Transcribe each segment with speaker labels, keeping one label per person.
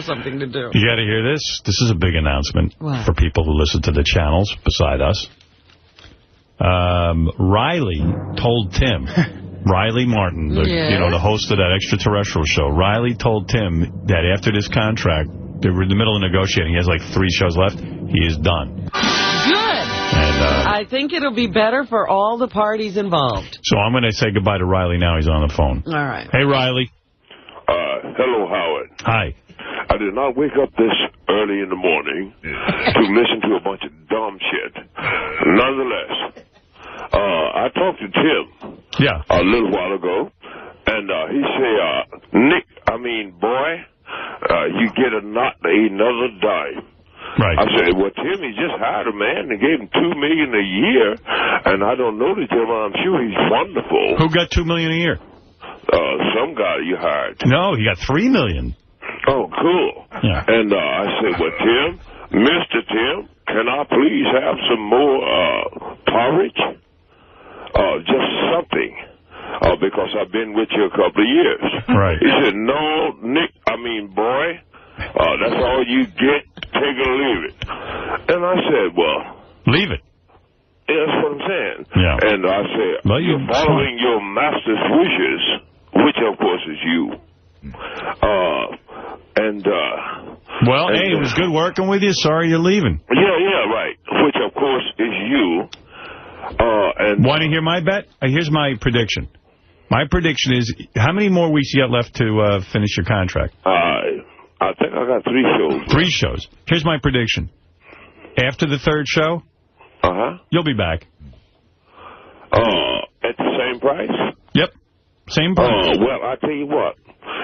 Speaker 1: something to do.
Speaker 2: You got to hear this. This is a big announcement for people who listen to the channels beside us. Riley told Tim, Riley Martin, the host of that extraterrestrial show, Riley told Tim that after this contract, they were in the middle of negotiating. He has like 3 shows left. He is done.
Speaker 1: Good. And I think it'll be better for all the parties involved.
Speaker 2: So I'm going to say goodbye to Riley now. He's on the phone.
Speaker 1: All right.
Speaker 2: Hey, Riley.
Speaker 3: Hello, Howard.
Speaker 2: Hi.
Speaker 3: I did not wake up this early in the morning to listen to a bunch of dumb shit. Nonetheless, I talked to Tim a little while ago, and he said, Nick, boy, you get another dime.
Speaker 2: Right.
Speaker 3: I said, well, Tim, he just hired a man and gave him $2 million a year, and I don't know the gentleman. I'm sure he's wonderful.
Speaker 2: Who got $2 million a year?
Speaker 3: Some guy you hired.
Speaker 2: No, he got $3 million.
Speaker 3: Oh, cool.
Speaker 2: Yeah.
Speaker 3: And I said, well, Tim, Mr. Tim, can I please have some more porridge? Just something. Because I've been with you a couple of years.
Speaker 2: Right.
Speaker 3: He said, no, Nick, boy, that's all you get. Take it or leave it. And I said, well.
Speaker 2: Leave it.
Speaker 3: Yeah, that's what I'm saying.
Speaker 2: Yeah.
Speaker 3: And I said, well, you're following your master's wishes, which, of course, is you.
Speaker 2: Well, hey, it was good working with you. Sorry you're leaving.
Speaker 3: Yeah, right. Which, of course, is you.
Speaker 2: Want to hear my bet? Here's my prediction. My prediction is, how many more weeks you got left to finish your contract?
Speaker 3: I think I got 3 shows.
Speaker 2: 3 shows. Here's my prediction. After the 3rd show, you'll be back.
Speaker 3: At the same price?
Speaker 2: Yep. Same price.
Speaker 3: Well, I tell you what.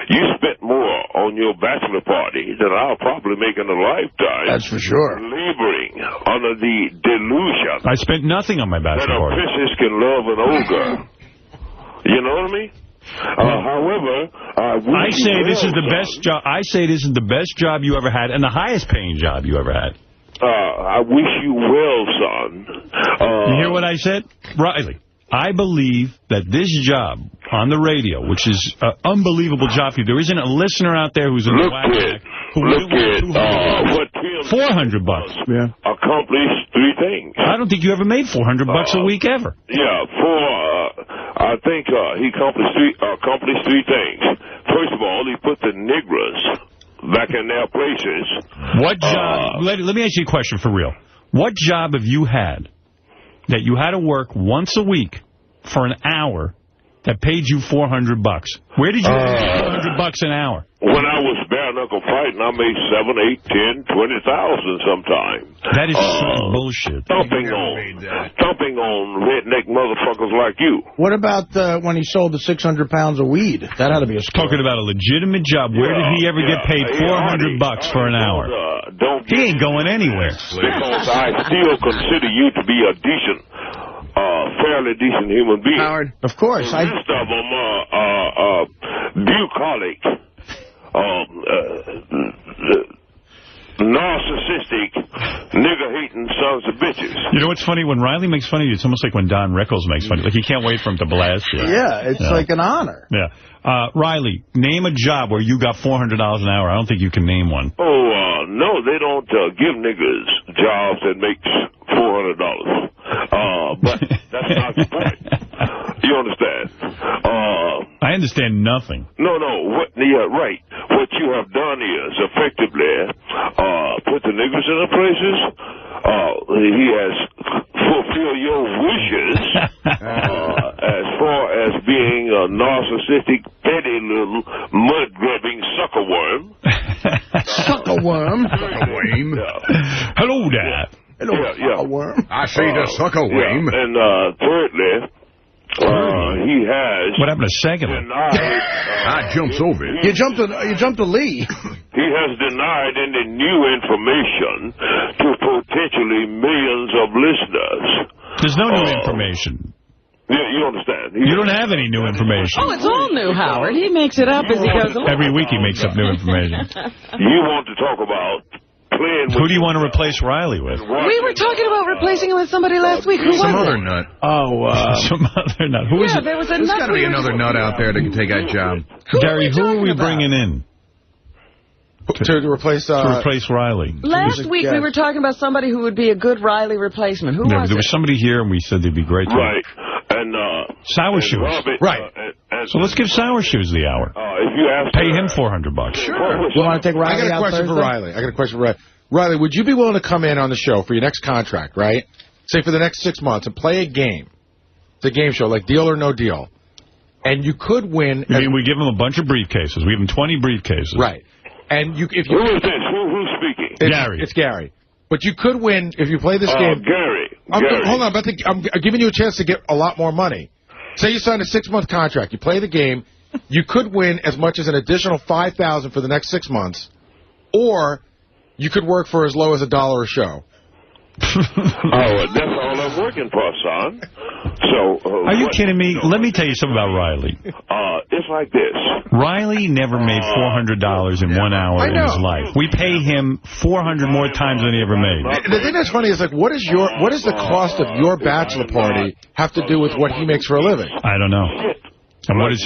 Speaker 3: You spent more on your bachelor party than I'll probably make in a lifetime.
Speaker 4: That's for sure.
Speaker 3: Laboring under the delusion.
Speaker 2: I spent nothing on my bachelor
Speaker 3: party. That a princess can love an ogre. You know what I mean? However,
Speaker 2: I say this is the best job. I say this is the best job you ever had and the highest paying job you ever had.
Speaker 3: I wish you well, son.
Speaker 2: You hear what I said? Riley, I believe that this job on the radio, which is an unbelievable job for you, there isn't a listener out there who's in the whack who would want
Speaker 3: what Tim
Speaker 2: $400.
Speaker 3: Yeah. Accomplished 3 things.
Speaker 2: I don't think you ever made $400 a week ever.
Speaker 3: Yeah, I think he accomplished 3 things. First of all, he put the Negroes back in their places.
Speaker 2: What job? Let me ask you a question for real. What job have you had that you had to work once a week for an hour that paid you $400? Where did you get $400 an hour?
Speaker 3: When I was bare knuckle fighting, I made 7, 8, 10, 20,000 sometimes.
Speaker 2: That is bullshit.
Speaker 3: Thumping on redneck motherfuckers like you.
Speaker 4: What about when he sold the 600 pounds of weed? That had to be a story.
Speaker 2: Talking about a legitimate job. Where did he ever get paid $400 for an hour? He ain't going anywhere.
Speaker 3: Because I still consider you to be a decent, fairly decent human being.
Speaker 4: Howard, of course.
Speaker 3: The rest of them are bucolic, narcissistic, nigger-hating sons of bitches.
Speaker 2: You know what's funny? When Riley makes fun of you, it's almost like when Don Rickles makes fun of you. Like, you can't wait for him to blast you.
Speaker 4: Yeah, it's like an honor.
Speaker 2: Yeah. Riley, name a job where you got $400 an hour. I don't think you can name one.
Speaker 3: No, they don't give niggers jobs that makes $400. But that's not the point. You understand?
Speaker 2: I understand nothing.
Speaker 3: No. Right. What you have done is effectively put the niggers in their places. He has fulfilled your wishes as far as being a narcissistic, petty little mud-grubbing suckerworm.
Speaker 4: Suckerworm?
Speaker 2: Hello there.
Speaker 4: Hello, suckerworm.
Speaker 5: I see the suckerworm.
Speaker 3: Yeah. And thirdly, he has...
Speaker 2: What happened to secondly?
Speaker 5: I jumps over it.
Speaker 4: You jumped to Lee.
Speaker 3: He has denied any new information to potentially millions of listeners.
Speaker 2: There's no new information.
Speaker 3: Yeah, you understand.
Speaker 2: You don't have any new information.
Speaker 1: Oh, it's all new, Howard. He makes it up as he goes along.
Speaker 2: Every week he makes up new information.
Speaker 3: You want to talk about playing with...
Speaker 2: Who do you want to replace Riley with?
Speaker 1: We were talking about replacing him with somebody last week. Who was it?
Speaker 5: Some other nut.
Speaker 2: Some other nut. Who is it?
Speaker 1: There was a
Speaker 5: There's
Speaker 1: nut.
Speaker 5: got to be another nut out there that can take that job.
Speaker 2: Gary, who are we bringing in?
Speaker 6: To replace
Speaker 2: Riley.
Speaker 1: Last week we were talking about somebody who would be a good Riley replacement. Who was it?
Speaker 2: There was somebody here, and we said they'd be great.
Speaker 3: Right. And
Speaker 2: Sour Shoes.
Speaker 6: Right.
Speaker 2: So let's give Sour Shoes the hour.
Speaker 3: If you ask
Speaker 2: Pay him $400.
Speaker 4: Sure. You want to take Riley out Thursday?
Speaker 6: I got a question for Riley. Riley, would you be willing to come in on the show for your next contract, right? Say for the next 6 months and play a game. It's a game show, like Deal or No Deal. And you could win.
Speaker 2: I mean, we give him a bunch of briefcases. We give him 20 briefcases.
Speaker 6: Right. And
Speaker 3: Who is this? Who's speaking?
Speaker 2: Gary.
Speaker 6: It's Gary. But you could win if you play this game.
Speaker 3: Gary.
Speaker 6: Hold on. I'm giving you a chance to get a lot more money. Say you sign a 6-month contract. You play the game. You could win as much as an additional $5,000 for the next 6 months. Or you could work for as low as $1 a show.
Speaker 3: That's all I'm working for, son. So,
Speaker 2: are you kidding me? Let me tell you something about Riley.
Speaker 3: It's like this.
Speaker 2: Riley never made $400 in 1 hour in his life. We pay him 400 more times than he ever made.
Speaker 6: The thing that's funny is, like, what does the cost of your bachelor party have to do with what he makes for a living?
Speaker 2: I don't know. And what does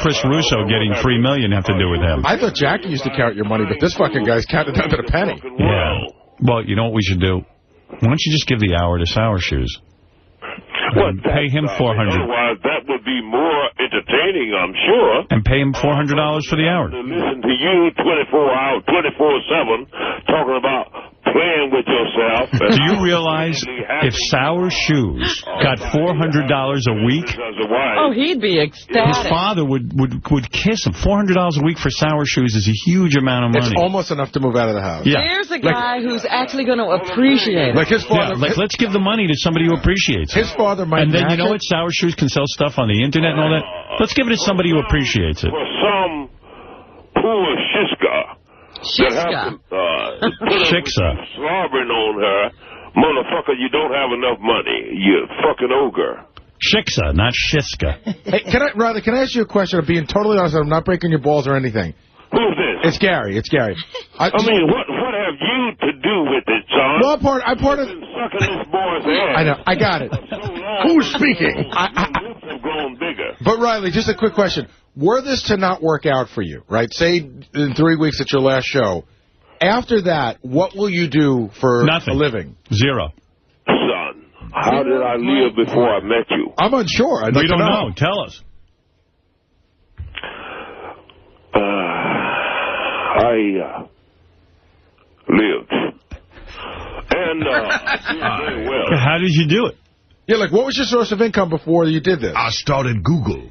Speaker 2: Chris Russo getting $3 million have to do with him?
Speaker 6: I thought Jackie used to count your money, but this fucking guy's counted down to the penny.
Speaker 2: Yeah. Well, you know what we should do? Why don't you just give the hour to Sour Shoes? And pay him $400.
Speaker 3: Otherwise, that would be more entertaining, I'm sure.
Speaker 2: And pay him $400 for the hour.
Speaker 3: To listen to you 24 hours, 24/7, talking about playing with yourself.
Speaker 2: Do you realize if Sour Shoes got $400 a week?
Speaker 1: Oh, he'd be ecstatic.
Speaker 2: His father would kiss him. $400 a week for Sour Shoes is a huge amount of money.
Speaker 6: It's almost enough to move out of the house.
Speaker 2: Yeah.
Speaker 1: Here's a guy who's actually going to appreciate it.
Speaker 6: Like his father.
Speaker 2: Yeah, let's give the money to somebody who appreciates it.
Speaker 6: His father might.
Speaker 2: And then you know what? Sour Shoes can sell stuff on the internet and all that. Let's give it to somebody who appreciates it.
Speaker 3: For some poor shishka.
Speaker 1: Shishka.
Speaker 3: Slobbering on her. Motherfucker, you don't have enough money. You fucking ogre.
Speaker 2: Shiksa, not Shiska.
Speaker 6: Hey, can I ask you a question? I'm being totally honest. I'm not breaking your balls or anything.
Speaker 3: Who's this?
Speaker 6: It's Gary.
Speaker 3: I mean, what have you to do with it, son?
Speaker 6: Well, I'm part of...
Speaker 3: Sucking this boy's ass.
Speaker 6: I know. I got it.
Speaker 3: Who's speaking? I've grown bigger.
Speaker 6: But, Riley, just a quick question. Were this to not work out for you, right? Say in 3 weeks at your last show. After that, what will you do for a living?
Speaker 2: Zero.
Speaker 3: Son, how did I live before I met you?
Speaker 6: I'm unsure.
Speaker 2: We don't know. Tell us.
Speaker 3: I lived. And very well.
Speaker 2: How did you do it?
Speaker 6: Yeah, like, what was your source of income before you did this?
Speaker 5: I started Google.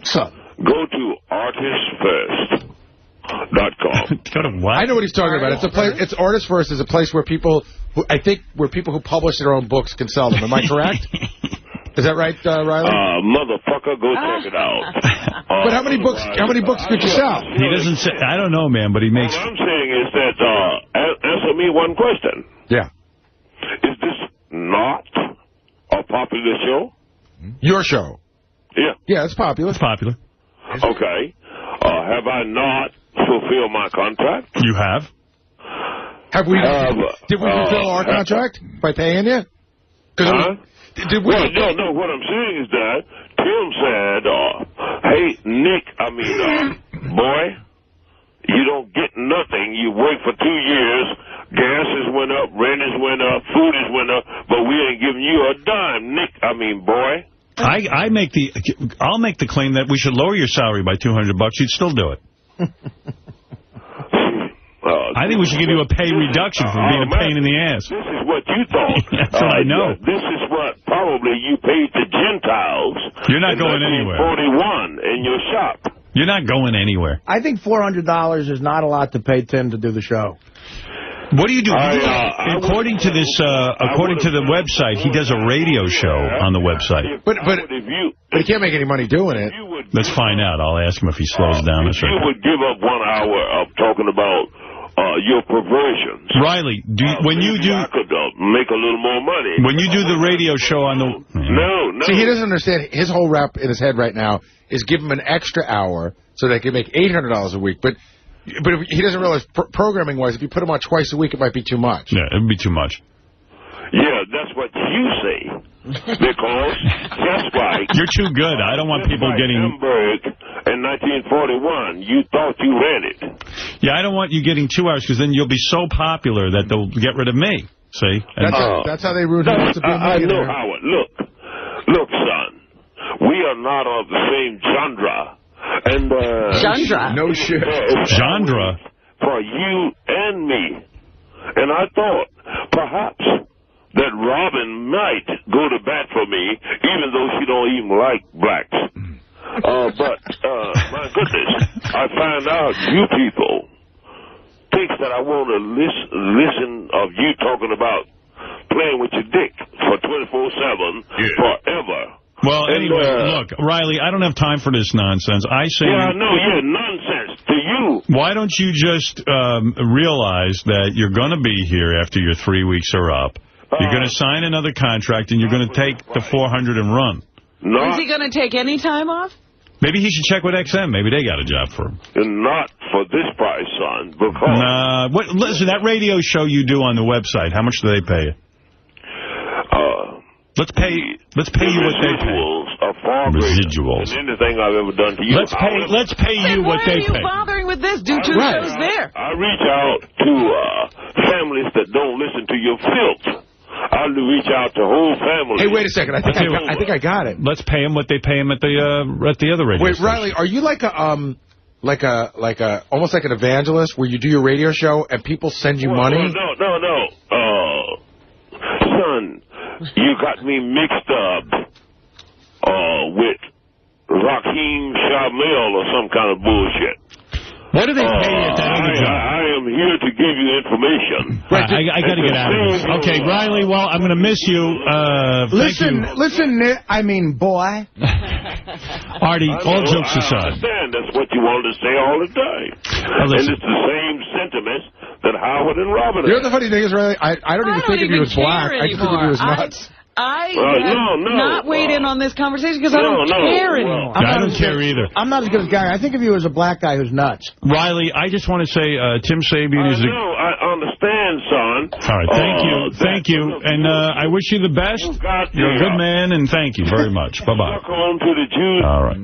Speaker 3: Son, go to artistfirst.com.
Speaker 2: Go to what?
Speaker 6: I know what he's talking about. It's a place. It's Artist First is a place where people who publish their own books can sell them. Am I correct? Is that right, Riley?
Speaker 3: Motherfucker, go check it out.
Speaker 6: But how many books could you sell?
Speaker 2: He doesn't say. I don't know, man, but he makes.
Speaker 3: What I'm saying is that answer me one question.
Speaker 6: Yeah.
Speaker 3: Is this not a popular show?
Speaker 6: Your show.
Speaker 3: Yeah.
Speaker 6: Yeah, it's popular.
Speaker 2: It's popular.
Speaker 3: Okay. Have I not fulfilled my contract?
Speaker 2: You have.
Speaker 6: Have we? Did we fulfill our contract by paying you? Did we?
Speaker 3: Well, no. What I'm saying is that Tim said, "Hey, Nick, boy, you don't get nothing. You work for 2 years. Gas has went up, rent has went up, food has went up, but we ain't giving you a dime, Nick. Boy."
Speaker 2: I'll make the claim that we should lower your salary by $200. You'd still do it. I think we should give you a pay reduction for being a pain in the ass.
Speaker 3: This is what you thought.
Speaker 2: That's what I know.
Speaker 3: This is what probably you paid the Gentiles.
Speaker 2: You're not going anywhere.
Speaker 3: 41 in your shop.
Speaker 2: You're not going anywhere.
Speaker 4: I think $400 is not a lot to pay Tim to do the show.
Speaker 2: What do you do? According to the website, he does a radio show on the website.
Speaker 6: But he can't make any money doing it.
Speaker 2: Let's find out. I'll ask him if he slows down.
Speaker 3: If you would give up 1 hour of talking about your perversions.
Speaker 2: Riley, when you do...
Speaker 3: I could make a little more money.
Speaker 2: When you do the radio show on the...
Speaker 3: No.
Speaker 6: See, he doesn't understand. His whole rap in his head right now is give him an extra hour so they can make $800 a week. But if he doesn't realize, programming-wise, if you put him on twice a week, it might be too much.
Speaker 2: Yeah, it would be too much.
Speaker 3: Yeah, that's what you say. Because, just like...
Speaker 2: You're too good. I don't want people getting...
Speaker 3: Hamburg in 1941, you thought you ran it.
Speaker 2: Yeah, I don't want you getting 2 hours, because then you'll be so popular that they'll get rid of me. See?
Speaker 6: That's how they root him to be a
Speaker 3: I know, Howard. Look, son. We are not of the same genre. And,
Speaker 1: genre?
Speaker 5: No shit.
Speaker 2: Genre?
Speaker 3: For you and me. And I thought, perhaps, that Robin might go to bat for me, even though she don't even like blacks. But, my goodness, I find out you people think that I want to listen of you talking about playing with your dick for 24/7 forever.
Speaker 2: Well, anyway, look, Riley, I don't have time for this nonsense. I say...
Speaker 3: Yeah, I know, yeah, nonsense to you.
Speaker 2: Why don't you just realize that you're going to be here after your 3 weeks are up. You're going to sign another contract, and you're going to take the 400 and run.
Speaker 1: Is he going to take any time off?
Speaker 2: Maybe he should check with XM. Maybe they got a job for him.
Speaker 3: Not for this price, son, because...
Speaker 2: listen, that radio show you do on the website, how much do they pay you? Let's pay you what they pay.
Speaker 3: Are far
Speaker 2: Residuals.
Speaker 3: than anything I've ever done to you.
Speaker 2: Let's pay you what they pay.
Speaker 1: Why are you bothering with this? Do 2 shows there.
Speaker 3: I reach out to families that don't listen to your filth. I reach out to whole families.
Speaker 6: Hey, wait a second. I think I got it.
Speaker 2: Let's pay them what they pay him at the other radio station.
Speaker 6: Riley, are you like almost like an evangelist where you do your radio show and people send you money?
Speaker 3: No. Son, you got me mixed up with Raheem Shamil or some kind of bullshit.
Speaker 2: What do they pay you at that other job?
Speaker 3: I am here to give you information.
Speaker 2: Right, I got to get out of this. Okay, Riley, well, I'm going to miss you.
Speaker 4: Listen, boy.
Speaker 2: Artie, all jokes aside.
Speaker 3: I understand. That's what you wanted to say all the time. And it's the same sentiments that Howard and Robin
Speaker 6: You know the funny thing is, Riley? I don't even think of you as black. I just think of you as nuts.
Speaker 1: I not weighed in on this conversation because I don't care anymore.
Speaker 2: I don't care either.
Speaker 4: I'm not as good as Gary. I think of you as a black guy who's nuts.
Speaker 2: Riley, I just want to say Tim Sabian is
Speaker 3: No, I understand, son.
Speaker 2: All right, thank you. And I wish you the best. You're a good man, and thank you very much. Bye-bye.
Speaker 3: On to the Jews.
Speaker 2: All right.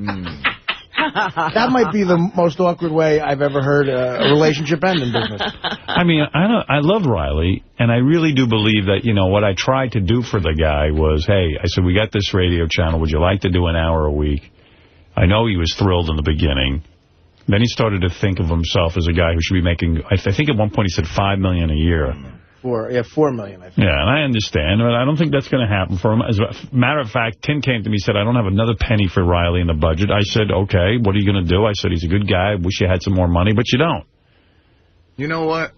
Speaker 4: That might be the most awkward way I've ever heard a relationship end in business.
Speaker 2: I mean, I love Riley, and I really do believe that, what I tried to do for the guy was, hey, I said, we got this radio channel. Would you like to do an hour a week? I know he was thrilled in the beginning. Then he started to think of himself as a guy who should be making, I think at one point he said $5 million a year.
Speaker 4: $4 million, I think.
Speaker 2: Yeah, and I understand, but I don't think that's going to happen for him. As a matter of fact, Tim came to me and said, I don't have another penny for Riley in the budget. I said, okay, what are you going to do? I said, he's a good guy. I wish you had some more money, but you don't.
Speaker 5: You know what?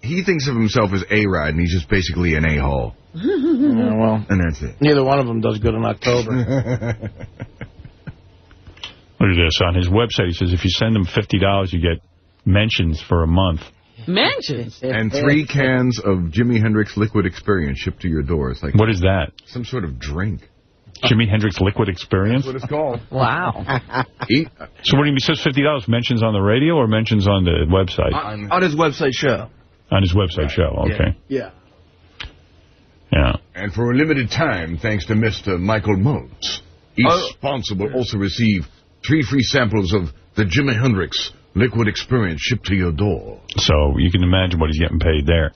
Speaker 5: He thinks of himself as A-Rod, and he's just basically an a-hole.
Speaker 4: Yeah, well,
Speaker 5: and that's it.
Speaker 4: Neither one of them does good in October.
Speaker 2: Look at this. On his website, he says, if you send him $50, you get mentions for a month.
Speaker 1: Mentions?
Speaker 5: And 3 cans of Jimi Hendrix Liquid Experience shipped to your door. It's like,
Speaker 2: what is that?
Speaker 5: Some sort of drink.
Speaker 2: Jimi Hendrix Liquid Experience?
Speaker 5: That's what it's called.
Speaker 1: Wow.
Speaker 2: So when he says $50, mentions on the radio or mentions on the website?
Speaker 4: On his website show.
Speaker 2: On his website show, okay.
Speaker 4: Yeah.
Speaker 2: Yeah.
Speaker 5: And for a limited time, thanks to Mr. Michael Modes, each sponsor will also receive 3 free samples of the Jimi Hendrix Liquid Experience shipped to your door. So you can imagine what he's getting paid there.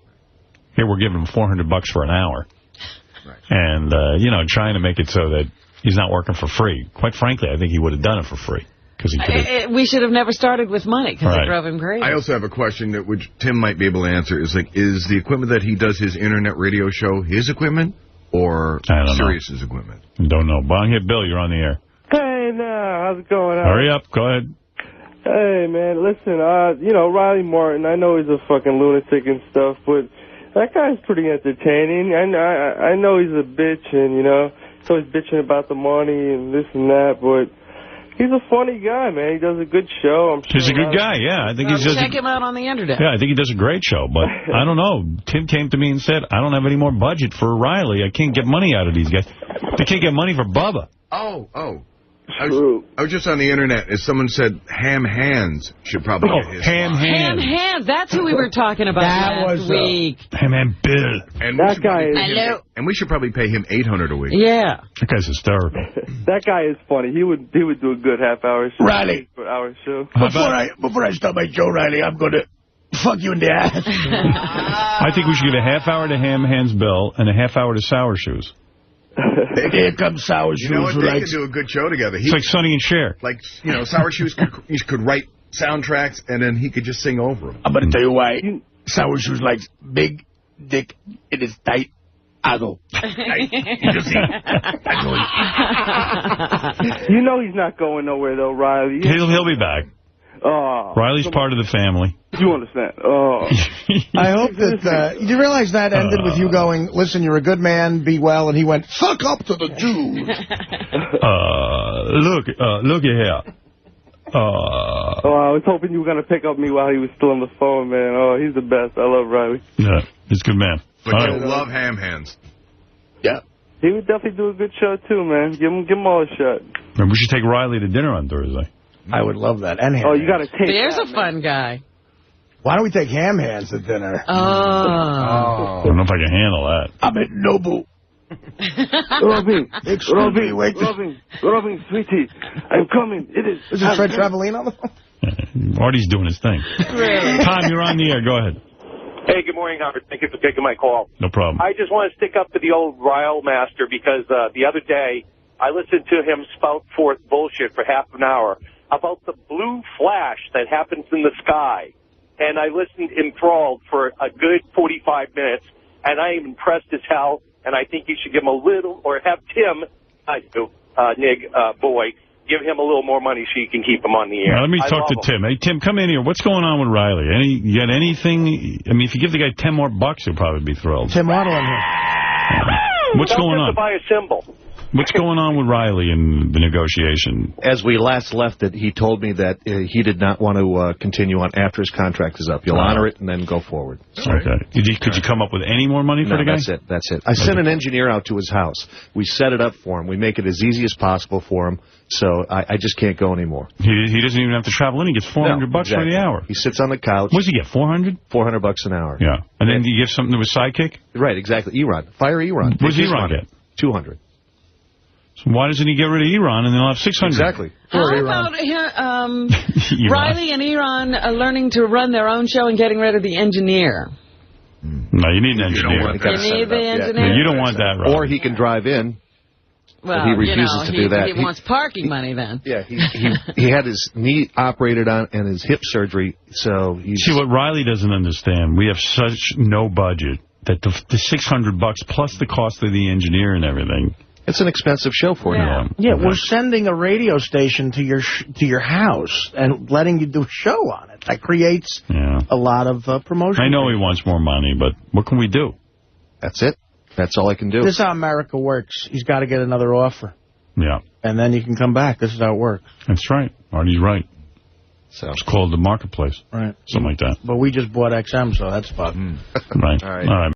Speaker 5: Here we're giving him $400 for an hour. Right. And, trying to make it so that he's not working for free. Quite frankly, I think he would have done it for free.
Speaker 1: We should have never started with money because it drove him crazy.
Speaker 5: I also have a question that which Tim might be able to answer. Is the equipment that he does his internet radio show his equipment or Sirius's equipment?
Speaker 2: Don't know. Bong hit Bill, you're on the air.
Speaker 7: Hey, now, how's it going?
Speaker 2: Hurry up. Go ahead.
Speaker 7: Hey, man, listen, Riley Martin, I know he's a fucking lunatic and stuff, but that guy's pretty entertaining. I know he's a bitch and, he's always bitching about the money and this and that, but he's a funny guy, man. He does a good show.
Speaker 2: He's a good guy, yeah. I think
Speaker 1: check him out on the internet.
Speaker 2: Yeah, I think he does a great show, but I don't know. Tim came to me and said, I don't have any more budget for Riley. I can't get money out of these guys. They can't get money for Bubba.
Speaker 5: Oh.
Speaker 3: It's true.
Speaker 5: I was just on the internet, as someone said, Ham Hands should probably get his
Speaker 2: Ham
Speaker 5: spot.
Speaker 2: Hands.
Speaker 1: Ham Hands. That's who we were talking about last week.
Speaker 2: Ham Hand Bill.
Speaker 5: And
Speaker 7: that guy is...
Speaker 1: Hello.
Speaker 5: And we should probably pay him $800 a week.
Speaker 1: Yeah.
Speaker 2: That guy's hysterical.
Speaker 7: That guy is funny. He would do a good half-hour show.
Speaker 4: Riley.
Speaker 7: Hour show.
Speaker 4: Before I start my show, Riley, I'm going to fuck you in the ass.
Speaker 2: I think we should give a half hour to Ham Hands Bill and a half hour to Sour Shoes.
Speaker 4: Here comes Sour Shoes.
Speaker 5: You know what? They could do a good show together.
Speaker 2: It's like Sonny and Cher.
Speaker 5: Like, Sour Shoes could write soundtracks, and then he could just sing over them.
Speaker 4: I'm going to tell you why. Sour Shoes likes big dick. It is tight. I go.
Speaker 7: You know he's not going nowhere, though, Riley.
Speaker 2: He'll be back. Riley's part of the family.
Speaker 7: You understand?
Speaker 4: I hope that... you realize that ended with you going, listen, you're a good man, be well, and he went, fuck up to the Jews.
Speaker 2: Look here.
Speaker 7: I was hoping you were going to pick up me while he was still on the phone, man. Oh, he's the best. I love Riley.
Speaker 2: Yeah, he's a good man.
Speaker 5: But you'll love Ham Hands.
Speaker 4: Yeah.
Speaker 7: He would definitely do a good show, too, man. Give him all a shot.
Speaker 2: And we should take Riley to dinner on Thursday.
Speaker 4: I would love that. And Ham
Speaker 7: you got to take
Speaker 1: There's
Speaker 7: that,
Speaker 1: a fun guy.
Speaker 4: Why don't we take Ham Hands to dinner?
Speaker 2: I don't know if I can handle that.
Speaker 4: I'm at Nobu.
Speaker 7: Robin, sweetie, I'm coming. It is.
Speaker 4: Is it Fred Travelino on the phone?
Speaker 2: Artie's doing his thing. Tom, you're on the air. Go ahead.
Speaker 8: Hey, good morning, Howard. Thank you for taking my call.
Speaker 2: No problem.
Speaker 8: I just want to stick up to the old Ryle Master because the other day I listened to him spout forth bullshit for half an hour about the blue flash that happens in the sky. And I listened enthralled for a good 45 minutes, and I am impressed as hell, and I think you should give him a little, or have Tim, give him a little more money so you can keep him on the air.
Speaker 2: Now, let me talk to Tim. Hey, Tim, come in here. What's going on with Riley? You got anything? I mean, if you give the guy 10 more bucks, he'll probably be thrilled.
Speaker 4: Tim Waddle in here.
Speaker 2: What's going on?
Speaker 8: To buy a symbol.
Speaker 2: What's going on with Riley in the negotiation?
Speaker 9: As we last left it, he told me that he did not want to continue on after his contract is up. You'll honor it and then go forward.
Speaker 2: Okay. Could you come up with any more money for the guy?
Speaker 9: That's it. I sent an engineer out to his house. We set it up for him. We make it as easy as possible for him. So I just can't go anymore.
Speaker 2: He doesn't even have to travel in. He gets $400 bucks for the hour.
Speaker 9: He sits on the couch.
Speaker 2: What does he get, 400?
Speaker 9: $400 bucks an hour.
Speaker 2: Yeah. And then you give something to his sidekick?
Speaker 9: Right, exactly. Eron. Fire Eron.
Speaker 2: What does Eron get?
Speaker 9: 200.
Speaker 2: So why doesn't he get rid of Eron and they'll have 600?
Speaker 9: Exactly.
Speaker 1: How about Riley and Eron learning to run their own show and getting rid of the engineer?
Speaker 2: No, you need an engineer.
Speaker 1: You need the engineer?
Speaker 2: Yeah, you don't want that, Riley.
Speaker 9: Or he can drive in.
Speaker 1: Well,
Speaker 9: he refuses to do that.
Speaker 1: He wants parking money then.
Speaker 9: Yeah, he had his knee operated on and his hip surgery, so he's...
Speaker 2: See, what Riley doesn't understand, we have such no budget that the $600 bucks plus the cost of the engineer and everything...
Speaker 9: It's an expensive show for him.
Speaker 4: Yeah, we're sending a radio station to your house and letting you do a show on it. That creates a lot of promotion.
Speaker 2: I know he wants more money, but what can we do?
Speaker 9: That's it. That's all I can do.
Speaker 4: This is how America works. He's got to get another offer.
Speaker 2: Yeah.
Speaker 4: And then you can come back. This is how it works.
Speaker 2: That's right. Artie's right. So it's called the marketplace.
Speaker 4: Right.
Speaker 2: Something like that.
Speaker 4: But we just bought XM, so that's fun.
Speaker 2: Right. All right.